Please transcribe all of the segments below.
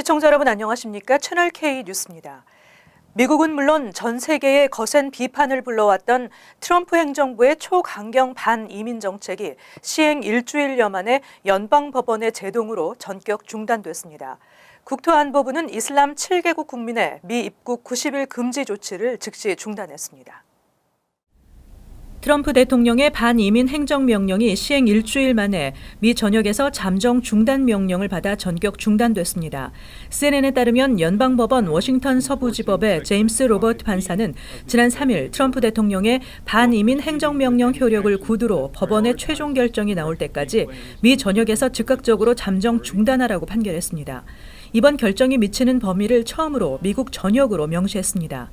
시청자 여러분 안녕하십니까? 채널 K 뉴스입니다. 미국은 물론 전 세계의 거센 비판을 불러왔던 트럼프 행정부의 초강경 반이민 정책이 시행 일주일여 만에 연방법원의 제동으로 전격 중단됐습니다. 국토안보부는 이슬람 7개국 국민의 미 입국 90일 금지 조치를 즉시 중단했습니다. 트럼프 대통령의 반이민 행정명령이 시행 일주일 만에 미 전역에서 잠정 중단 명령을 받아 전격 중단됐습니다. CNN에 따르면 연방법원 워싱턴 서부지법의 제임스 로버트 판사는 지난 3일 트럼프 대통령의 반이민 행정명령 효력을 구두로 법원의 최종 결정이 나올 때까지 미 전역에서 즉각적으로 잠정 중단하라고 판결했습니다. 이번 결정이 미치는 범위를 처음으로 미국 전역으로 명시했습니다.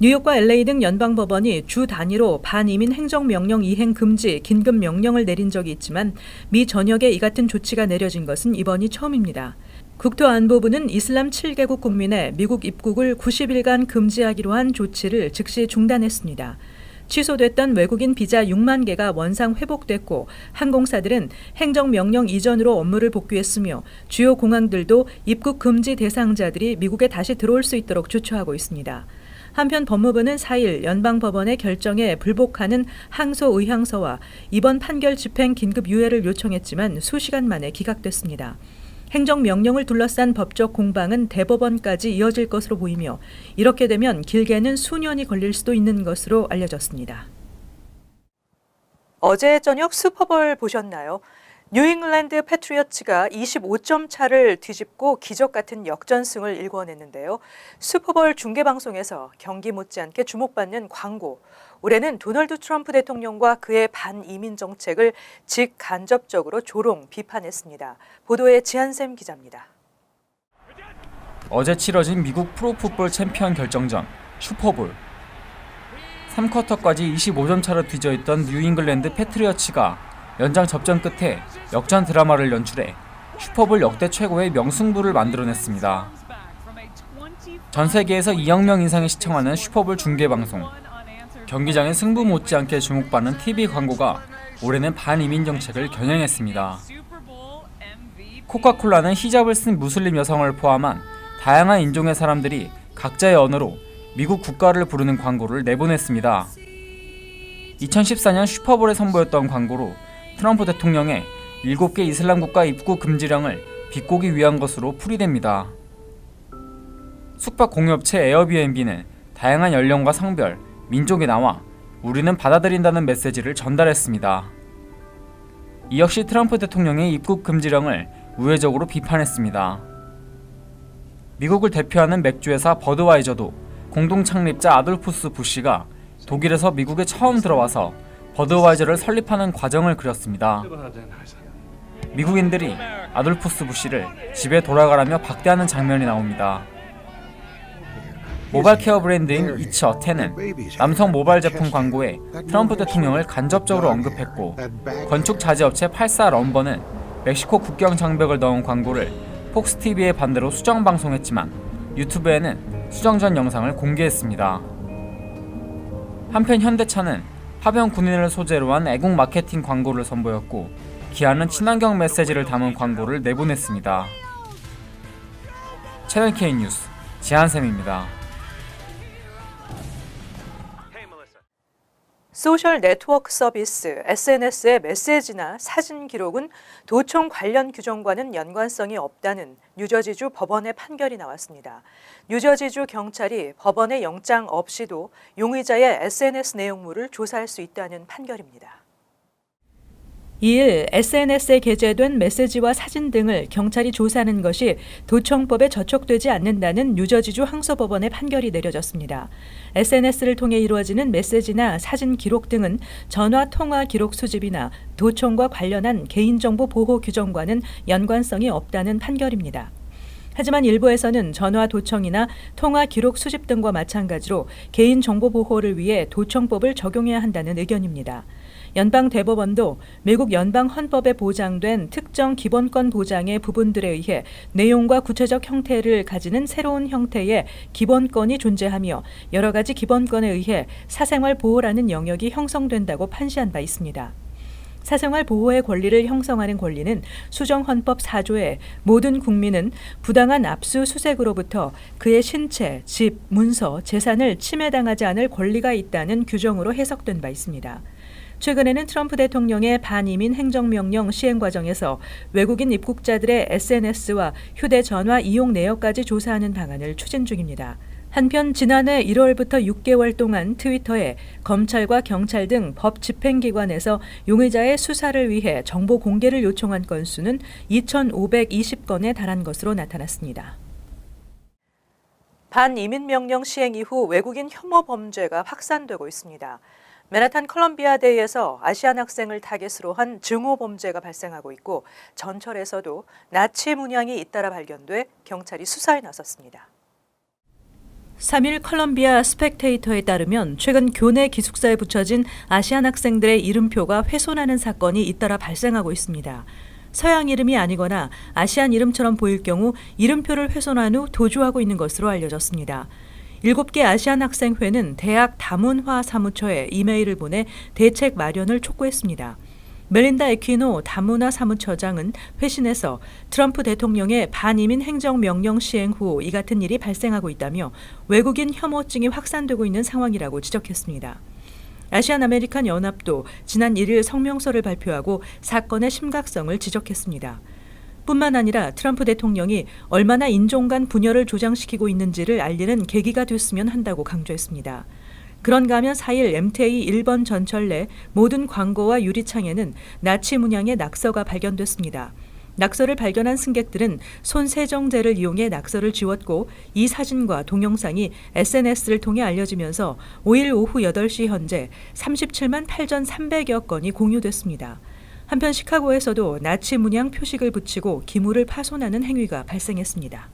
뉴욕과 LA 등 연방법원이 주 단위로 반이민 행정명령 이행 금지 긴급 명령을 내린 적이 있지만 미 전역에 이 같은 조치가 내려진 것은 이번이 처음입니다. 국토안보부는 이슬람 7개국 국민의 미국 입국을 90일간 금지하기로 한 조치를 즉시 중단했습니다. 취소됐던 외국인 비자 6만 개가 원상 회복됐고 항공사들은 행정명령 이전으로 업무를 복귀했으며 주요 공항들도 입국 금지 대상자들이 미국에 다시 들어올 수 있도록 조처하고 있습니다. 한편 법무부는 4일 연방법원의 결정에 불복하는 항소 의향서와 이번 판결 집행 긴급 유예를 요청했지만 수시간 만에 기각됐습니다. 행정명령을 둘러싼 법적 공방은 대법원까지 이어질 것으로 보이며 이렇게 되면 길게는 수년이 걸릴 수도 있는 것으로 알려졌습니다. 어제 저녁 슈퍼볼 보셨나요? 뉴잉글랜드 패트리어츠가 25점 차를 뒤집고 기적 같은 역전승을 일궈냈는데요. 슈퍼볼 중계방송에서 경기 못지않게 주목받는 광고. 올해는 도널드 트럼프 대통령과 그의 반이민 정책을 직간접적으로 조롱 비판했습니다. 보도에 지한샘 기자입니다. 어제 치러진 미국 프로풋볼 챔피언 결정전 슈퍼볼. 3쿼터까지 25점 차로 뒤져있던 뉴잉글랜드 패트리어츠가 연장 접전 끝에 역전 드라마를 연출해 슈퍼볼 역대 최고의 명승부를 만들어냈습니다. 전 세계에서 2억 명 이상이 시청하는 슈퍼볼 중계방송. 경기장의 승부 못지않게 주목받는 TV 광고가 올해는 반이민 정책을 겨냥했습니다. 코카콜라는 히잡을 쓴 무슬림 여성을 포함한 다양한 인종의 사람들이 각자의 언어로 미국 국가를 부르는 광고를 내보냈습니다. 2014년 슈퍼볼에 선보였던 광고로 트럼프 대통령의 7개 이슬람 국가 입국 금지령을 비꼬기 위한 것으로 풀이됩니다. 숙박 공유업체 에어비앤비는 다양한 연령과 성별, 민족이 나와 우리는 받아들인다는 메시지를 전달했습니다. 이 역시 트럼프 대통령의 입국 금지령을 우회적으로 비판했습니다. 미국을 대표하는 맥주회사 버드와이저도 공동 창립자 아돌푸스 부시가 독일에서 미국에 처음 들어와서 버드와이저를 설립하는 과정을 그렸습니다. 미국인들이 아돌푸스 부시를 집에 돌아가라며 박대하는 장면이 나옵니다. 모바일 케어 브랜드인 이처10은 남성 모바일 제품 광고에 트럼프 대통령을 간접적으로 언급했고 건축 자재업체 84럼버는 멕시코 국경 장벽을 넣은 광고를 폭스TV의 반대로 수정 방송했지만 유튜브에는 수정 전 영상을 공개했습니다. 한편 현대차는 파병 군인을 소재로 한 애국 마케팅 광고를 선보였고 기아는 친환경 메시지를 담은 광고를 내보냈습니다. 채널 K 뉴스 지한샘입니다. 소셜 네트워크 서비스 SNS의 메시지나 사진 기록은 도청 관련 규정과는 연관성이 없다는 뉴저지주 법원의 판결이 나왔습니다. 뉴저지주 경찰이 법원의 영장 없이도 용의자의 SNS 내용물을 조사할 수 있다는 판결입니다. 이일 SNS에 게재된 메시지와 사진 등을 경찰이 조사하는 것이 도청법에 저촉되지 않는다는 뉴저지주 항소법원의 판결이 내려졌습니다. SNS를 통해 이루어지는 메시지나 사진 기록 등은 전화 통화 기록 수집이나 도청과 관련한 개인정보 보호 규정과는 연관성이 없다는 판결입니다. 하지만 일부에서는 전화 도청이나 통화 기록 수집 등과 마찬가지로 개인정보 보호를 위해 도청법을 적용해야 한다는 의견입니다. 연방 대법원도 미국 연방 헌법에 보장된 특정 기본권 보장의 부분들에 의해 내용과 구체적 형태를 가지는 새로운 형태의 기본권이 존재하며 여러 가지 기본권에 의해 사생활 보호라는 영역이 형성된다고 판시한 바 있습니다. 사생활 보호의 권리를 형성하는 권리는 수정헌법 4조에 모든 국민은 부당한 압수수색으로부터 그의 신체, 집, 문서, 재산을 침해당하지 않을 권리가 있다는 규정으로 해석된 바 있습니다. 최근에는 트럼프 대통령의 반이민 행정명령 시행 과정에서 외국인 입국자들의 SNS와 휴대전화 이용 내역까지 조사하는 방안을 추진 중입니다. 한편 지난해 1월부터 6개월 동안 트위터에 검찰과 경찰 등 법 집행기관에서 용의자의 수사를 위해 정보 공개를 요청한 건수는 2,520건에 달한 것으로 나타났습니다. 반이민 명령 시행 이후 외국인 혐오 범죄가 확산되고 있습니다. 맨하탄 컬럼비아대에서 아시안 학생을 타겟으로 한 증오 범죄가 발생하고 있고 전철에서도 나치 문양이 잇따라 발견돼 경찰이 수사에 나섰습니다. 3일 컬럼비아 스펙테이터에 따르면 최근 교내 기숙사에 붙여진 아시안 학생들의 이름표가 훼손하는 사건이 잇따라 발생하고 있습니다. 서양 이름이 아니거나 아시안 이름처럼 보일 경우 이름표를 훼손한 후 도주하고 있는 것으로 알려졌습니다. 7개 아시안 학생회는 대학 다문화 사무처에 이메일을 보내 대책 마련을 촉구했습니다. 멜린다 에퀴노 다문화 사무처장은 회신에서 트럼프 대통령의 반이민 행정명령 시행 후 이 같은 일이 발생하고 있다며 외국인 혐오증이 확산되고 있는 상황이라고 지적했습니다. 아시안 아메리칸 연합도 지난 1일 성명서를 발표하고 사건의 심각성을 지적했습니다. 뿐만 아니라 트럼프 대통령이 얼마나 인종 간 분열을 조장시키고 있는지를 알리는 계기가 됐으면 한다고 강조했습니다. 그런가 하면 4일 MTA 1번 전철 내 모든 광고와 유리창에는 나치 문양의 낙서가 발견됐습니다. 낙서를 발견한 승객들은 손세정제를 이용해 낙서를 지웠고 이 사진과 동영상이 SNS를 통해 알려지면서 5일 오후 8시 현재 37만 8,300여 건이 공유됐습니다. 한편 시카고에서도 나치 문양 표식을 붙이고 기물을 파손하는 행위가 발생했습니다.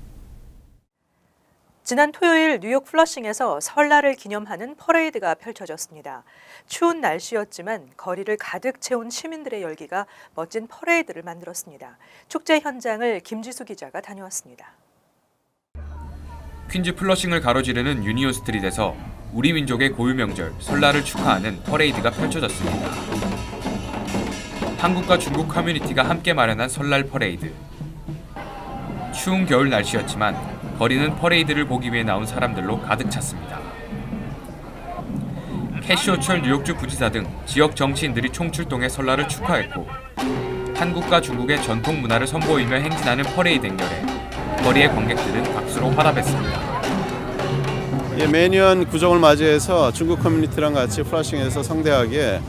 지난 토요일 뉴욕 플러싱에서 설날을 기념하는 퍼레이드가 펼쳐졌습니다. 추운 날씨였지만 거리를 가득 채운 시민들의 열기가 멋진 퍼레이드를 만들었습니다. 축제 현장을 김지수 기자가 다녀왔습니다. 퀸즈 플러싱을 가로지르는 유니온 스트릿에서 우리 민족의 고유 명절 설날을 축하하는 퍼레이드가 펼쳐졌습니다. 한국과 중국 커뮤니티가 함께 마련한 설날 퍼레이드. 추운 겨울 날씨였지만 거리는 퍼레이드를 보기 위해 나온 사람들로 가득 찼습니다. 캐시 호철 뉴욕주 부지사 등 지역 정치인들이 총출동해 설날을 축하했고 한국과 중국의 전통 문화를 선보이며 행진하는 퍼레이드 행렬에 거리의 관객들은 박수로 화답했습니다. 매년 구정을 맞이해서 중국 커뮤니티랑 같이 플러싱에서 성대하게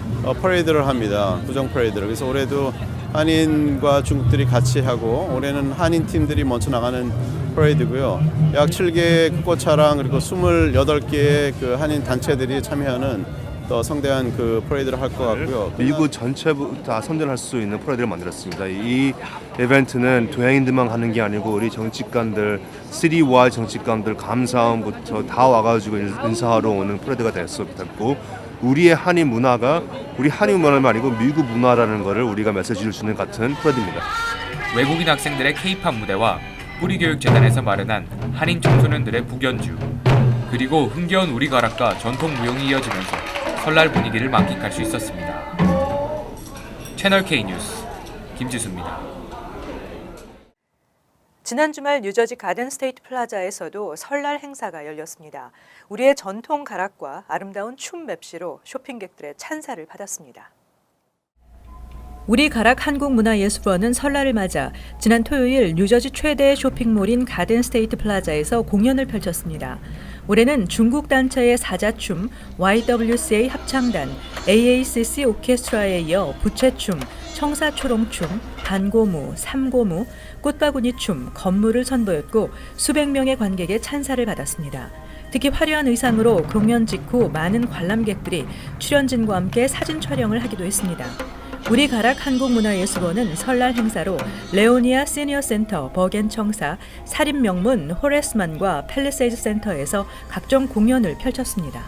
퍼레이드를 합니다. 구정 퍼레이드를. 그래서 올해도 한인과 중국들이 같이 하고 올해는 한인 팀들이 먼저 나가는 퍼레이드고요. 약 7개의 국고차랑 그리고 28개의 그 한인 단체들이 참여하는 더 성대한 그 퍼레이드를 할 것 같고요. 미국 전체 다 선전할 수 있는 퍼레이드를 만들었습니다. 이 이벤트는 동양인들만 하는 게 아니고 우리 정치관들, 시티와의 정치관들 감사원부터 다 와가지고 인사하러 오는 퍼레이드가 됐고 우리의 한인 문화가 우리 한인 문화만 아니고 미국 문화라는 것을 우리가 메시지를 주는 같은 퍼레이드입니다. 외국인 학생들의 K-팝 무대와 뿌리교육재단에서 마련한 한인 청소년들의 북연주, 그리고 흥겨운 우리 가락과 전통 무용이 이어지면서 설날 분위기를 만끽할 수 있었습니다. 채널 K 뉴스 김지수입니다. 지난 주말 뉴저지 가든 스테이트 플라자에서도 설날 행사가 열렸습니다. 우리의 전통 가락과 아름다운 춤 맵시로 쇼핑객들의 찬사를 받았습니다. 우리 가락 한국문화예술원은 설날을 맞아 지난 토요일 뉴저지 최대 쇼핑몰인 가든 스테이트 플라자에서 공연을 펼쳤습니다. 올해는 중국 단체의 사자춤, YWCA 합창단, AACC 오케스트라에 이어 부채춤, 청사초롱춤, 반고무, 삼고무, 꽃바구니춤, 건무를 선보였고 수백 명의 관객의 찬사를 받았습니다. 특히 화려한 의상으로 공연 직후 많은 관람객들이 출연진과 함께 사진 촬영을 하기도 했습니다. 우리 가락 한국문화예술원은 설날 행사로 레오니아 시니어 센터, 버겐 청사, 살인 명문 호레스만과 팰리세이드 센터에서 각종 공연을 펼쳤습니다.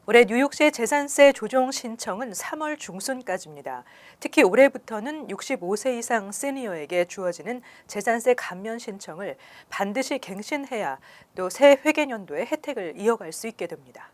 올해 뉴욕시의 재산세 조정 신청은 3월 중순까지입니다. 특히 올해부터는 65세 이상 시니어에게 주어지는 재산세 감면 신청을 반드시 갱신해야 또 새 회계년도에 혜택을 이어갈 수 있게 됩니다.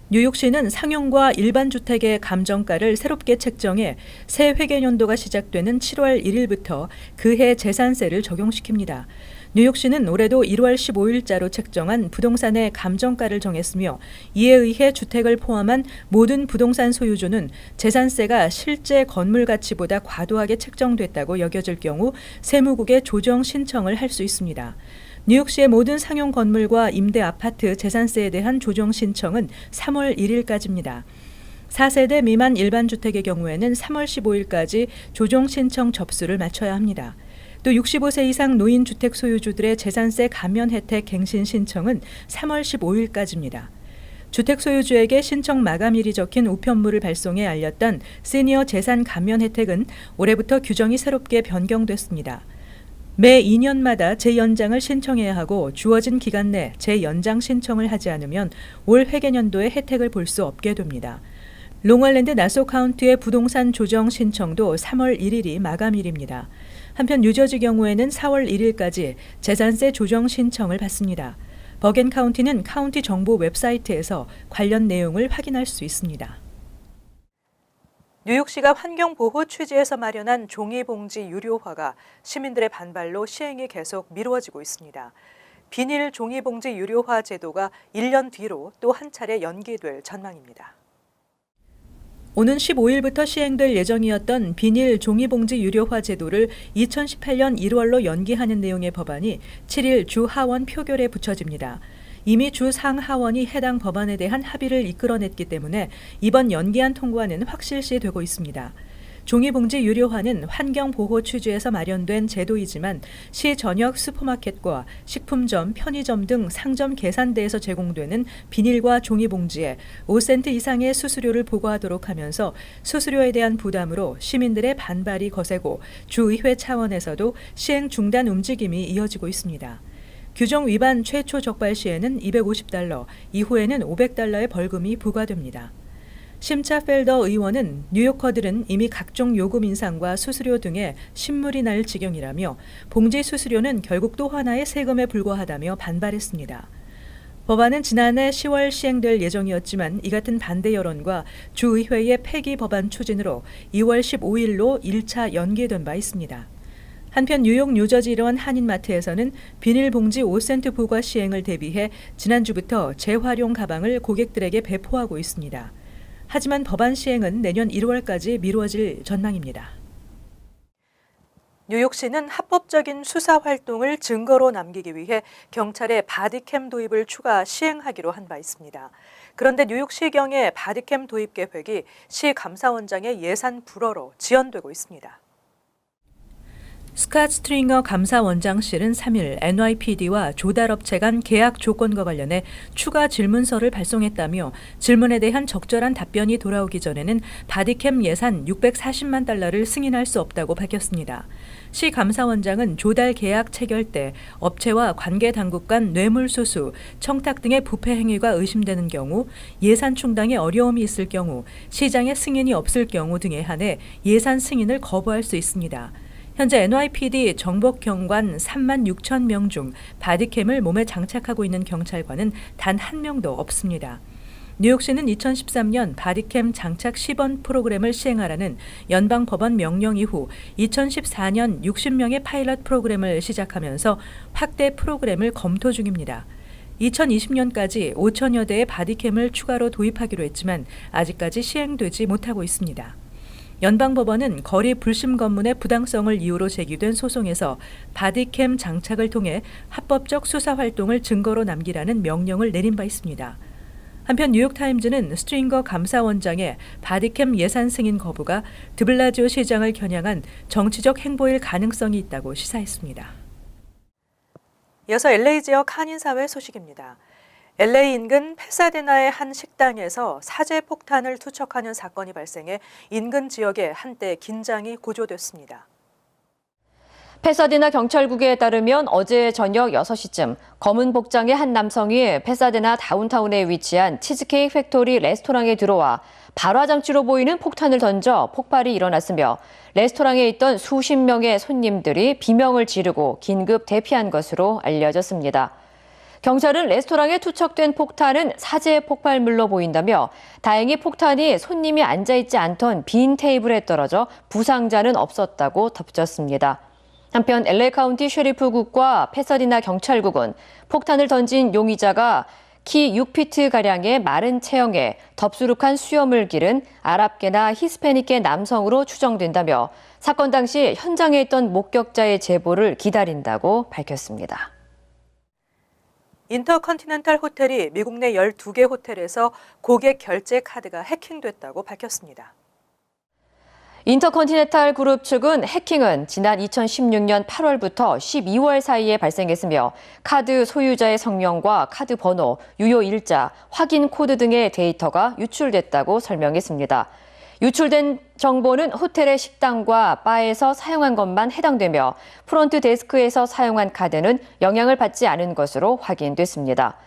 뉴욕시는 상용과 일반 주택의 감정가를 새롭게 책정해 새 회계연도가 시작되는 7월 1일부터 그해 재산세를 적용시킵니다. 뉴욕시는 올해도 1월 15일자로 책정한 부동산의 감정가를 정했으며 이에 의해 주택을 포함한 모든 부동산 소유주는 재산세가 실제 건물 가치보다 과도하게 책정됐다고 여겨질 경우 세무국에 조정 신청을 할 수 있습니다. 뉴욕시의 모든 상용 건물과 임대 아파트 재산세에 대한 조정 신청은 3월 1일까지입니다. 4세대 미만 일반 주택의 경우에는 3월 15일까지 조정 신청 접수를 마쳐야 합니다. 또 65세 이상 노인 주택 소유주들의 재산세 감면 혜택 갱신 신청은 3월 15일까지입니다. 주택 소유주에게 신청 마감일이 적힌 우편물을 발송해 알렸던 시니어 재산 감면 혜택은 올해부터 규정이 새롭게 변경됐습니다. 매 2년마다 재연장을 신청해야 하고 주어진 기간 내 재연장 신청을 하지 않으면 올 회계연도에 혜택을 볼 수 없게 됩니다. 롱아일랜드 나소 카운티의 부동산 조정 신청도 3월 1일이 마감일입니다. 한편 뉴저지 경우에는 4월 1일까지 재산세 조정 신청을 받습니다. 버겐 카운티는 카운티 정보 웹사이트에서 관련 내용을 확인할 수 있습니다. 뉴욕시가 환경보호 취지에서 마련한 종이봉지 유료화가 시민들의 반발로 시행이 계속 미루어지고 있습니다. 비닐 종이봉지 유료화 제도가 1년 뒤로 또 한 차례 연기될 전망입니다. 오는 15일부터 시행될 예정이었던 비닐 종이봉지 유료화 제도를 2018년 1월로 연기하는 내용의 법안이 7일 주 하원 표결에 붙여집니다. 이미 주 상하원이 해당 법안에 대한 합의를 이끌어냈기 때문에 이번 연기안 통과는 확실시 되고 있습니다. 종이봉지 유료화는 환경보호 취지에서 마련된 제도이지만 시 전역 슈퍼마켓과 식품점, 편의점 등 상점 계산대에서 제공되는 비닐과 종이봉지에 5센트 이상의 수수료를 부과하도록 하면서 수수료에 대한 부담으로 시민들의 반발이 거세고 주의회 차원에서도 시행 중단 움직임이 이어지고 있습니다. 규정 위반 최초 적발 시에는 $250, 이후에는 $500의 벌금이 부과됩니다. 심차 펠더 의원은 뉴요커들은 이미 각종 요금 인상과 수수료 등의 신물이 날 지경이라며 봉지 수수료는 결국 또 하나의 세금에 불과하다며 반발했습니다. 법안은 지난해 10월 시행될 예정이었지만 이 같은 반대 여론과 주의회의 폐기 법안 추진으로 2월 15일로 1차 연기된 바 있습니다. 한편 뉴욕, 뉴저지 일원 한인마트에서는 비닐봉지 5센트 부과 시행을 대비해 지난주부터 재활용 가방을 고객들에게 배포하고 있습니다. 하지만 법안 시행은 내년 1월까지 미뤄질 전망입니다. 뉴욕시는 합법적인 수사 활동을 증거로 남기기 위해 경찰의 바디캠 도입을 추가 시행하기로 한 바 있습니다. 그런데 뉴욕시경의 바디캠 도입 계획이 시 감사원장의 예산 불허로 지연되고 있습니다. 스캇 스트링거 감사원장실은 3일 NYPD와 조달업체 간 계약 조건과 관련해 추가 질문서를 발송했다며 질문에 대한 적절한 답변이 돌아오기 전에는 바디캠 예산 $640만 승인할 수 없다고 밝혔습니다. 시 감사원장은 조달 계약 체결 때 업체와 관계 당국 간 뇌물수수, 청탁 등의 부패 행위가 의심되는 경우, 예산 충당에 어려움이 있을 경우, 시장의 승인이 없을 경우 등에 한해 예산 승인을 거부할 수 있습니다. 현재 NYPD 정복 경관 36,000명 중 바디캠을 몸에 장착하고 있는 경찰관은 단 한 명도 없습니다. 뉴욕시는 2013년 바디캠 장착 시범 프로그램을 시행하라는 연방법원 명령 이후 2014년 60명의 파일럿 프로그램을 시작하면서 확대 프로그램을 검토 중입니다. 2020년까지 5천여 대의 바디캠을 추가로 도입하기로 했지만 아직까지 시행되지 못하고 있습니다. 연방법원은 거리 불심 검문의 부당성을 이유로 제기된 소송에서 바디캠 장착을 통해 합법적 수사 활동을 증거로 남기라는 명령을 내린 바 있습니다. 한편 뉴욕타임즈는 스트링거 감사원장의 바디캠 예산 승인 거부가 드블라지오 시장을 겨냥한 정치적 행보일 가능성이 있다고 시사했습니다. 이어서 LA 지역 한인사회 소식입니다. LA 인근 페사데나의 한 식당에서 사제 폭탄을 투척하는 사건이 발생해 인근 지역에 한때 긴장이 고조됐습니다. 페사데나 경찰국에 따르면 어제 저녁 6시쯤 검은 복장의 한 남성이 페사데나 다운타운에 위치한 치즈케이크 팩토리 레스토랑에 들어와 발화장치로 보이는 폭탄을 던져 폭발이 일어났으며 레스토랑에 있던 수십 명의 손님들이 비명을 지르고 긴급 대피한 것으로 알려졌습니다. 경찰은 레스토랑에 투척된 폭탄은 사제 폭발물로 보인다며 다행히 폭탄이 손님이 앉아있지 않던 빈 테이블에 떨어져 부상자는 없었다고 덧붙였습니다. 한편 LA 카운티 셰리프국과 패서디나 경찰국은 폭탄을 던진 용의자가 키 6피트가량의 마른 체형에 덥수룩한 수염을 기른 아랍계나 히스패닉계 남성으로 추정된다며 사건 당시 현장에 있던 목격자의 제보를 기다린다고 밝혔습니다. 인터컨티넨탈 호텔이 미국 내 12개 호텔에서 고객 결제 카드가 해킹됐다고 밝혔습니다. 인터컨티넨탈 그룹 측은 해킹은 지난 2016년 8월부터 12월 사이에 발생했으며 카드 소유자의 성명과 카드 번호, 유효 일자, 확인 코드 등의 데이터가 유출됐다고 설명했습니다. 유출된 정보는 호텔의 식당과 바에서 사용한 것만 해당되며 프론트 데스크에서 사용한 카드는 영향을 받지 않은 것으로 확인됐습니다.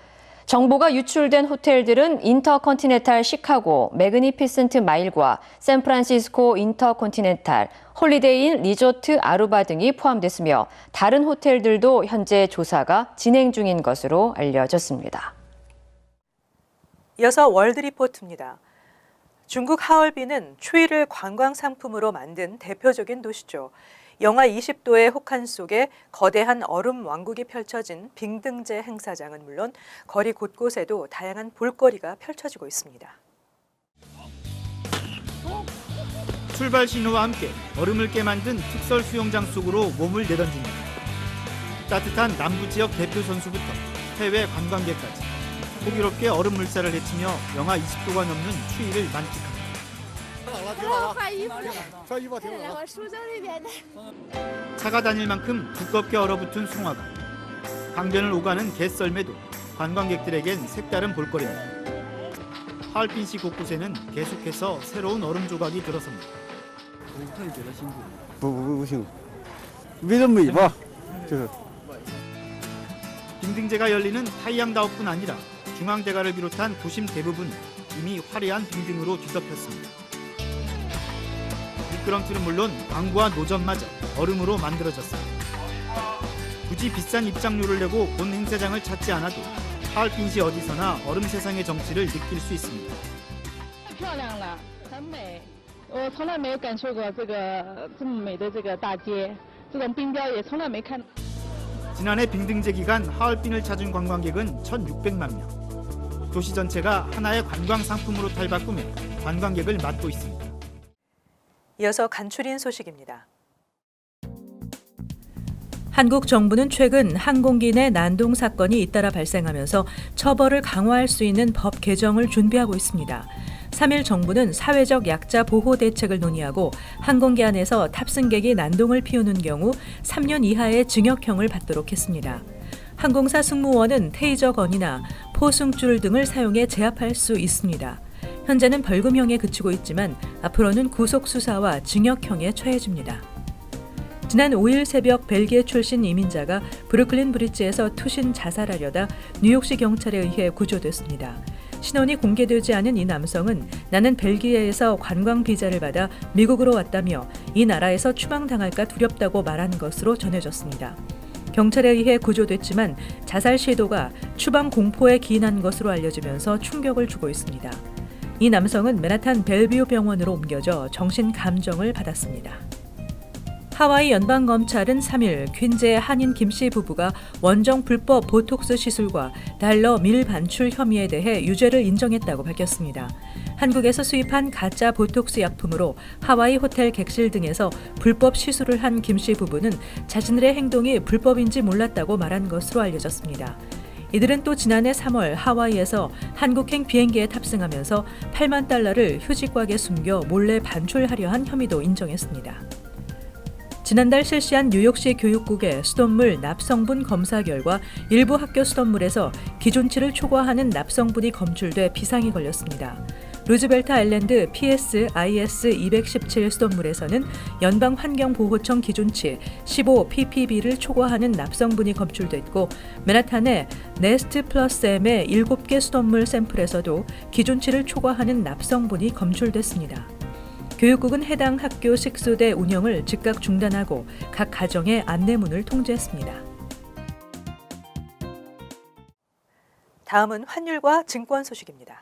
정보가 유출된 호텔들은 인터컨티넨탈 시카고, 매그니피센트 마일과 샌프란시스코 인터컨티넨탈, 홀리데이인 리조트 아루바 등이 포함됐으며 다른 호텔들도 현재 조사가 진행 중인 것으로 알려졌습니다. 이어서 월드리포트입니다. 중국 하얼빈은 추위를 관광 상품으로 만든 대표적인 도시죠. 영하 20도의 혹한 속에 거대한 얼음 왕국이 펼쳐진 빙등제 행사장은 물론 거리 곳곳에도 다양한 볼거리가 펼쳐지고 있습니다. 출발 신호와 함께 얼음을 깨 만든 특설 수영장 속으로 몸을 내던집니다. 따뜻한 남부 지역 대표 선수부터 해외 관광객까지 호기롭게 얼음 물살을 헤치며 영하 20도가 넘는 추위를 만끽합니다. 차가 다닐 만큼 두껍게 얼어붙은 송화가, 강변을 오가는 갯썰매도 관광객들에겐 색다른 볼거리입니다. 하얼빈시 곳곳에는 계속해서 새로운 얼음 조각이 들어섭니다. 빙등제가 열리는 타이양다오뿐 아니라 중앙대가를 비롯한 도심 대부분 이미 화려한 빙등으로 뒤덮였습니다. 미끄럼틀은 물론 광부와 노점마저 얼음으로 만들어졌습니다. 굳이 비싼 입장료를 내고 본 행사장을 찾지 않아도 하얼빈시 어디서나 얼음 세상의 정취를 느낄 수 있습니다. 漂亮了，很美。我从来没有感受过这么美的大街，这种冰雕也从来没看。 지난해 빙등제 기간 하얼빈을 찾은 관광객은 1,600만 명. 도시 전체가 하나의 관광 상품으로 탈바꿈해 관광객을 맞고 있습니다. 이어서 간추린 소식입니다. 한국 정부는 최근 항공기 내 난동 사건이 잇따라 발생하면서 처벌을 강화할 수 있는 법 개정을 준비하고 있습니다. 3일 정부는 사회적 약자 보호 대책을 논의하고 항공기 안에서 탑승객이 난동을 피우는 경우 3년 이하의 징역형을 받도록 했습니다. 항공사 승무원은 테이저건이나 포승줄 등을 사용해 제압할 수 있습니다. 현재는 벌금형에 그치고 있지만 앞으로는 구속수사와 징역형에 처해집니다. 지난 5일 새벽 벨기에 출신 이민자가 브루클린 브릿지에서 투신 자살하려다 뉴욕시 경찰에 의해 구조됐습니다. 신원이 공개되지 않은 이 남성은 나는 벨기에에서 관광 비자를 받아 미국으로 왔다며 이 나라에서 추방당할까 두렵다고 말한 것으로 전해졌습니다. 경찰에 의해 구조됐지만 자살 시도가 추방 공포에 기인한 것으로 알려지면서 충격을 주고 있습니다. 이 남성은 맨하탄 벨뷰 병원으로 옮겨져 정신 감정을 받았습니다. 하와이 연방검찰은 3일 퀸즈의 한인 김씨 부부가 원정 불법 보톡스 시술과 달러 밀 반출 혐의에 대해 유죄를 인정했다고 밝혔습니다. 한국에서 수입한 가짜 보톡스 약품으로 하와이 호텔 객실 등에서 불법 시술을 한 김씨 부부는 자신들의 행동이 불법인지 몰랐다고 말한 것으로 알려졌습니다. 이들은 또 지난해 3월 하와이에서 한국행 비행기에 탑승하면서 8만 달러를 휴지곽에 숨겨 몰래 반출하려 한 혐의도 인정했습니다. 지난달 실시한 뉴욕시 교육국의 수돗물 납성분 검사 결과 일부 학교 수돗물에서 기준치를 초과하는 납성분이 검출돼 비상이 걸렸습니다. 루즈벨트 아일랜드 PSIS 217 수돗물에서는 연방환경보호청 기준치 15ppb를 초과하는 납성분이 검출됐고 맨하탄의 네스트 플러스 M의 7개 수돗물 샘플에서도 기준치를 초과하는 납성분이 검출됐습니다. 교육국은 해당 학교 식수대 운영을 즉각 중단하고 각 가정의 안내문을 통지했습니다. 다음은 환율과 증권 소식입니다.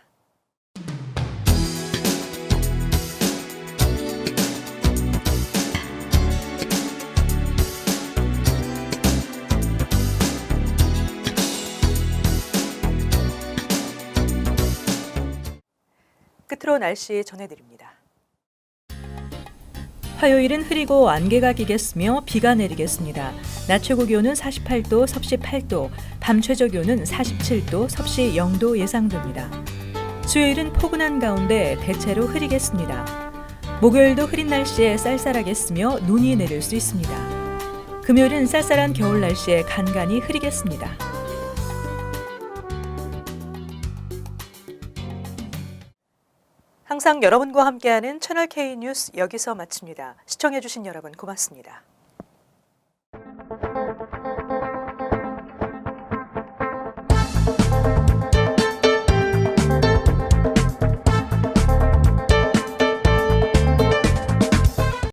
끝으로 날씨 전해드립니다. 화요일은 흐리고 안개가 끼겠으며 비가 내리겠습니다. 낮 최고 기온은 48도, 섭씨 8도, 밤 최저 기온은 47도, 섭씨 0도 예상됩니다. 수요일은 포근한 가운데 대체로 흐리겠습니다. 목요일도 흐린 날씨에 쌀쌀하겠으며 눈이 내릴 수 있습니다. 금요일은 쌀쌀한 겨울 날씨에 간간히 흐리겠습니다. 항상 여러분과 함께하는 채널K 뉴스 여기서 마칩니다. 시청해주신 여러분 고맙습니다.